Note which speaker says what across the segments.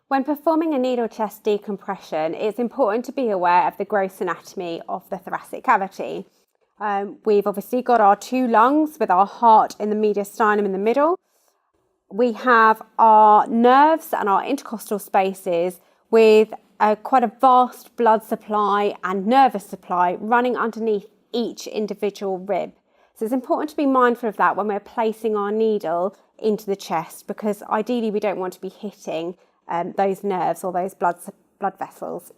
Speaker 1: When performing a needle chest decompression, it's important to be aware of the gross anatomy of the thoracic cavity. We've obviously got our two lungs with our heart in the mediastinum in the middle. We have our nerves and our intercostal spaces with quite a vast blood supply and nervous supply running underneath each individual rib. So it's important to be mindful of that when we're placing our needle into the chest, because ideally we don't want to be hitting those nerves or those blood vessels.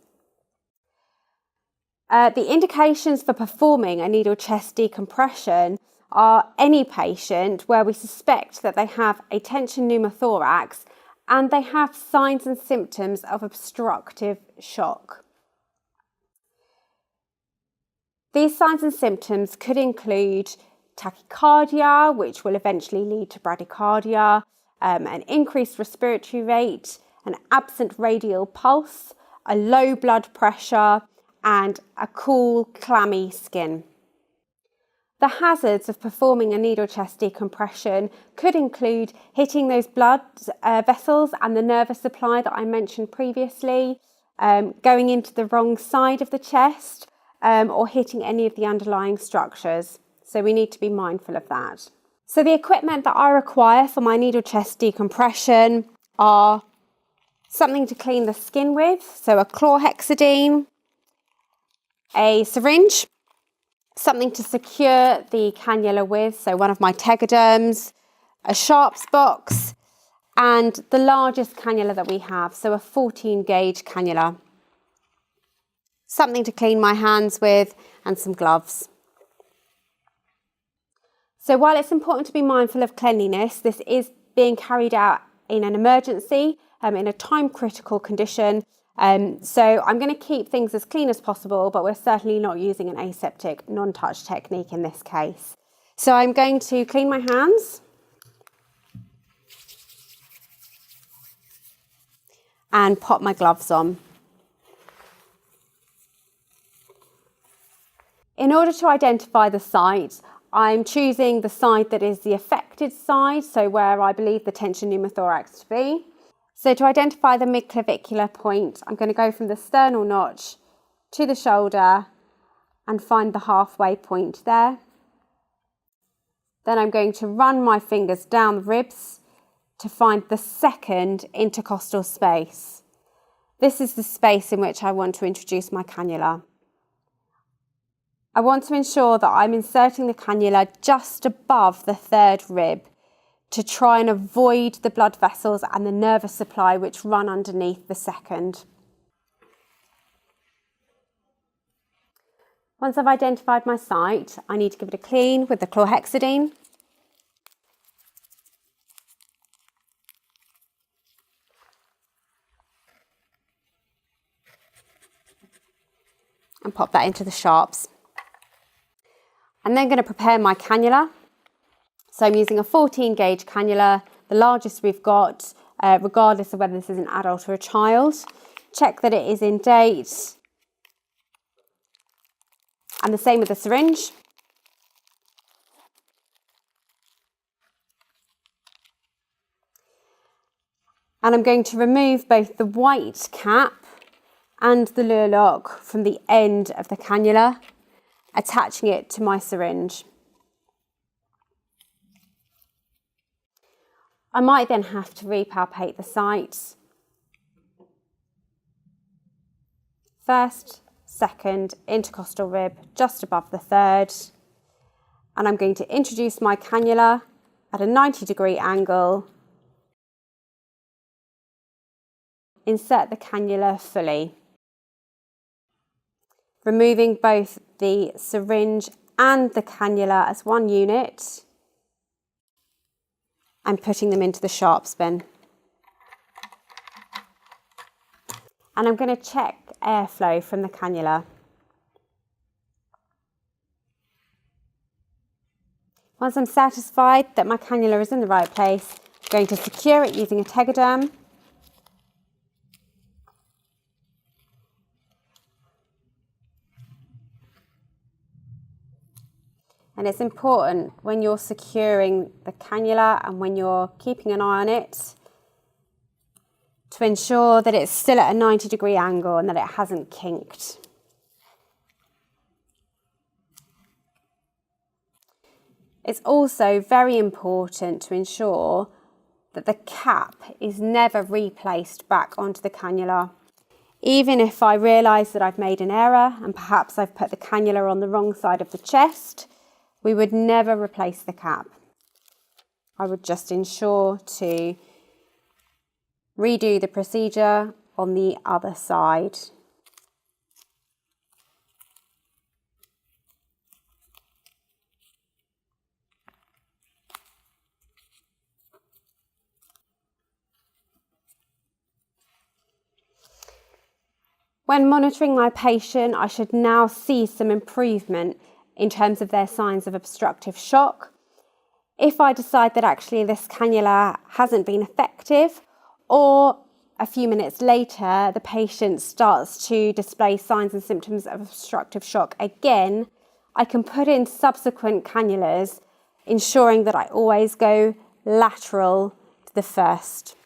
Speaker 1: The indications for performing a needle chest decompression are any patient where we suspect that they have a tension pneumothorax and they have signs and symptoms of obstructive shock. These signs and symptoms could include tachycardia, which will eventually lead to bradycardia, an increased respiratory rate, an absent radial pulse, a low blood pressure, and a cool, clammy skin. The hazards of performing a needle chest decompression could include hitting those blood vessels and the nervous supply that I mentioned previously, going into the wrong side of the chest, or hitting any of the underlying structures. So we need to be mindful of that. So the equipment that I require for my needle chest decompression are something to clean the skin with, so a chlorhexidine, a syringe, something to secure the cannula with, so one of my Tegaderms, a Sharps box, and the largest cannula that we have, so a 14 gauge cannula. Something to clean my hands with and some gloves. So while it's important to be mindful of cleanliness, this is being carried out in an emergency, in a time critical condition. So I'm going to keep things as clean as possible, but we're certainly not using an aseptic non-touch technique in this case. So I'm going to clean my hands and pop my gloves on. In order to identify the site, I'm choosing the side that is the affected side, so where I believe the tension pneumothorax to be. So to identify the midclavicular point, I'm going to go from the sternal notch to the shoulder and find the halfway point there. Then I'm going to run my fingers down the ribs to find the second intercostal space. This is the space in which I want to introduce my cannula. I want to ensure that I'm inserting the cannula just above the third rib to try and avoid the blood vessels and the nervous supply which run underneath the second. Once I've identified my site, I need to give it a clean with the chlorhexidine. And pop that into the Sharps. I'm then going to prepare my cannula. So I'm using a 14 gauge cannula, the largest we've got, regardless of whether this is an adult or a child. Check that it is in date. And the same with the syringe. And I'm going to remove both the white cap and the luer lock from the end of the cannula, attaching it to my syringe. I might then have to repalpate the site. First, second intercostal rib just above the third. And I'm going to introduce my cannula at a 90-degree angle. Insert the cannula fully. Removing both the syringe and the cannula as one unit and putting them into the Sharps bin. And I'm going to check airflow from the cannula. Once I'm satisfied that my cannula is in the right place, I'm going to secure it using a Tegaderm. And it's important when you're securing the cannula and when you're keeping an eye on it to ensure that it's still at a 90-degree angle and that it hasn't kinked. It's also very important to ensure that the cap is never replaced back onto the cannula. Even if I realise that I've made an error and perhaps I've put the cannula on the wrong side of the chest, we would never replace the cap. I would just ensure to redo the procedure on the other side. When monitoring my patient, I should now see some improvement in terms of their signs of obstructive shock. If I decide that actually this cannula hasn't been effective, or a few minutes later the patient starts to display signs and symptoms of obstructive shock again, I can put in subsequent cannulas, ensuring that I always go lateral to the first.